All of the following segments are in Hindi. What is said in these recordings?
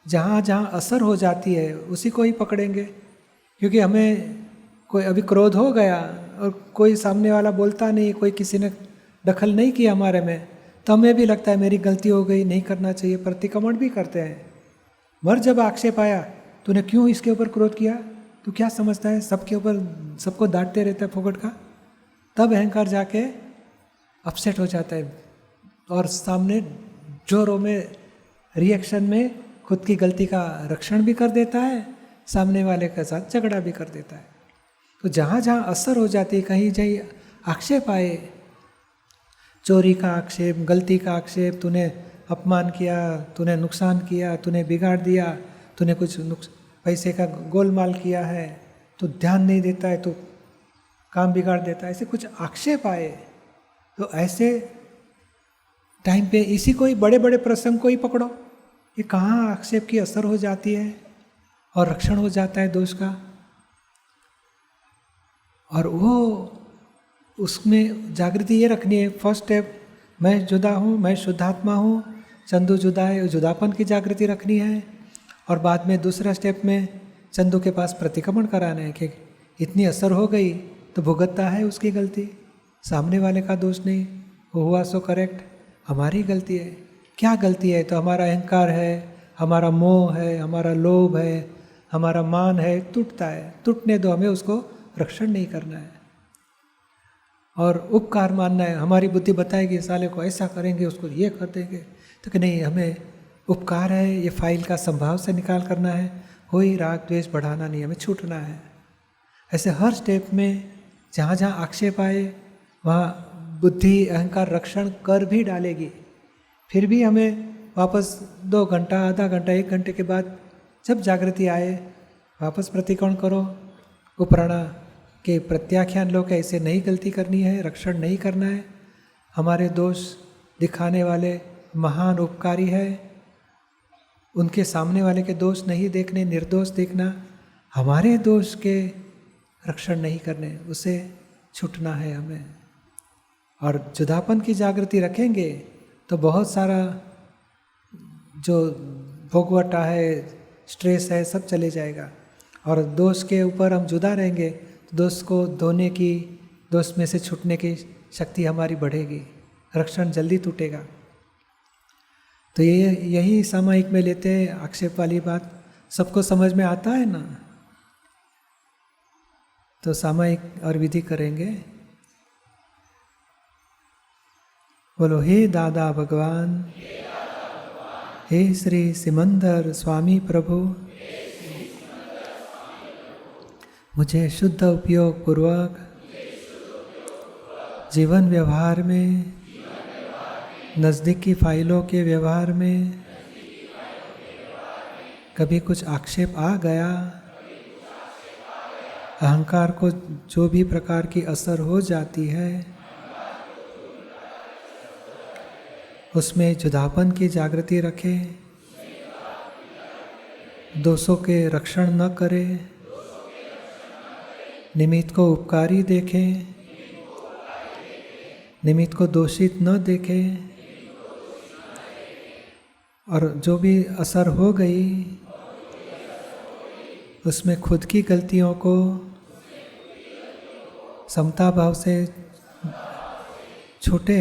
जहाँ जहाँ असर हो जाती है उसी को ही पकड़ेंगे। क्योंकि हमें कोई अभी क्रोध हो गया और कोई सामने वाला बोलता नहीं, कोई किसी ने दखल नहीं किया हमारे में, तो हमें भी लगता है मेरी गलती हो गई, नहीं करना चाहिए, प्रतिक्रमण भी करते हैं। मगर जब आक्षेप आया, तूने क्यों इसके ऊपर क्रोध किया, तू क्या समझता है सबके ऊपर सबको डांटते रहता है फोकट का, तब अहंकार जाके अपसेट हो जाता है और सामने जोरों में रिएक्शन में खुद की गलती का रक्षण भी कर देता है, सामने वाले के साथ झगड़ा भी कर देता है। तो जहाँ जहाँ असर हो जाती है, कहीं कहीं आक्षेप आए, चोरी का आक्षेप, गलती का आक्षेप, तूने अपमान किया, तूने नुकसान किया, तूने बिगाड़ दिया, तूने कुछ पैसे का गोलमाल किया है, तो ध्यान नहीं देता है, तो काम बिगाड़ देता है, ऐसे कुछ आक्षेप आए, तो ऐसे टाइम पे इसी को ही, बड़े बड़े प्रसंग को ही पकड़ो, ये कहाँ आक्षेप की असर हो जाती है और रक्षण हो जाता है दोष का। और वो उसमें जागृति ये रखनी है, फर्स्ट स्टेप, मैं जुदा हूँ, मैं शुद्धात्मा हूँ, चंदू जुदा है, जुदापन की जागृति रखनी है। और बाद में दूसरा स्टेप में चंदू के पास प्रतिक्रमण कराना है कि इतनी असर हो गई तो भुगतता है उसकी गलती, सामने वाले का दोष नहीं, वो हुआ सो करेक्ट, हमारी गलती है। क्या गलती है, तो हमारा अहंकार है, हमारा मोह है, हमारा लोभ है, हमारा मान है, टूटता है, टूटने दो, हमें उसको रक्षण नहीं करना है। और उपकार मानना है, हमारी बुद्धि बताएगी साले को ऐसा करेंगे, उसको ये कर देंगे, तो कि नहीं, हमें उपकार है, ये फाइल का संभाव से निकाल करना है, कोई राग द्वेष बढ़ाना नहीं, हमें छूटना है। ऐसे हर स्टेप में जहाँ जहाँ आक्षेप आए वहाँ बुद्धि अहंकार रक्षण कर भी डालेगी। फिर भी हमें वापस 2 घंटा, आधा घंटा, 1 घंटे के बाद जब जागृति आए वापस प्रतिक्रमण करो, उपराणा के प्रत्याख्यान लो, ऐसे नहीं गलती करनी है, रक्षण नहीं करना है, हमारे दोष दिखाने वाले महान उपकारी है, उनके सामने वाले के दोष नहीं देखने, निर्दोष देखना, हमारे दोष के रक्षण नहीं करने, उसे छूटना है हमें। और जुदापन की जागृति रखेंगे तो बहुत सारा जो भोगवटा है, स्ट्रेस है, सब चले जाएगा। और दोष के ऊपर हम जुदा रहेंगे तो दोष को धोने की, दोष में से छूटने की शक्ति हमारी बढ़ेगी, रक्षण जल्दी टूटेगा। तो यही सामायिक में लेते हैं आक्षेप वाली बात, सबको समझ में आता है ना। तो सामायिक और विधि करेंगे। बोलो, हे दादा भगवान, हे श्री सिमंदर स्वामी प्रभु, मुझे शुद्ध उपयोग पूर्वक जीवन व्यवहार में, नज़दीकी फाइलों के व्यवहार में कभी कुछ आक्षेप आ गया, अहंकार को जो भी प्रकार की असर हो जाती है, उसमें जुदापन की जागृति रखें, दोषों के रक्षण न करें, निमित्त को उपकारी देखें, निमित्त को दोषित न देखें, और जो भी असर हो गई उसमें खुद की गलतियों को समता भाव से छूटे,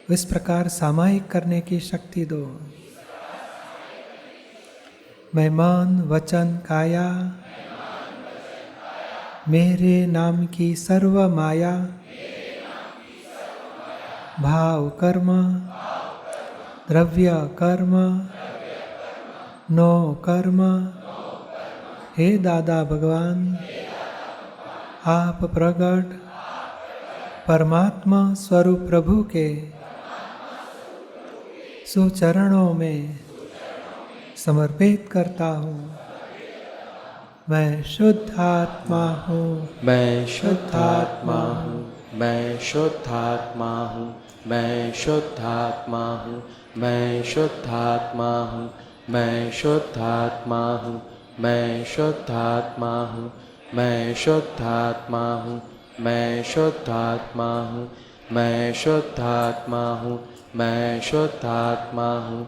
इस प्रकार सामायिक करने की शक्ति दो। मैं मन वचन काया मेरे नाम की सर्व माया, भाव कर्म द्रव्य कर्म नो कर्म, हे दादा भगवान, आप प्रगट परमात्मा स्वरूप प्रभु के सुचरणों में समर्पित करता हूँ। मैं शुद्ध आत्मा हूँ, मैं शुद्ध आत्मा हूँ, मैं शुद्ध आत्मा हूँ, मैं शुद्ध आत्मा हूँ, मैं शुद्ध आत्मा हूँ, मैं शुद्ध आत्मा हूँ, मैं शुद्ध आत्मा हूँ, मैं शुद्ध आत्मा हूँ, मैं शुद्ध आत्मा हूँ, मैं शुद्ध आत्मा हूँ, मैं शुद्ध आत्मा हूँ,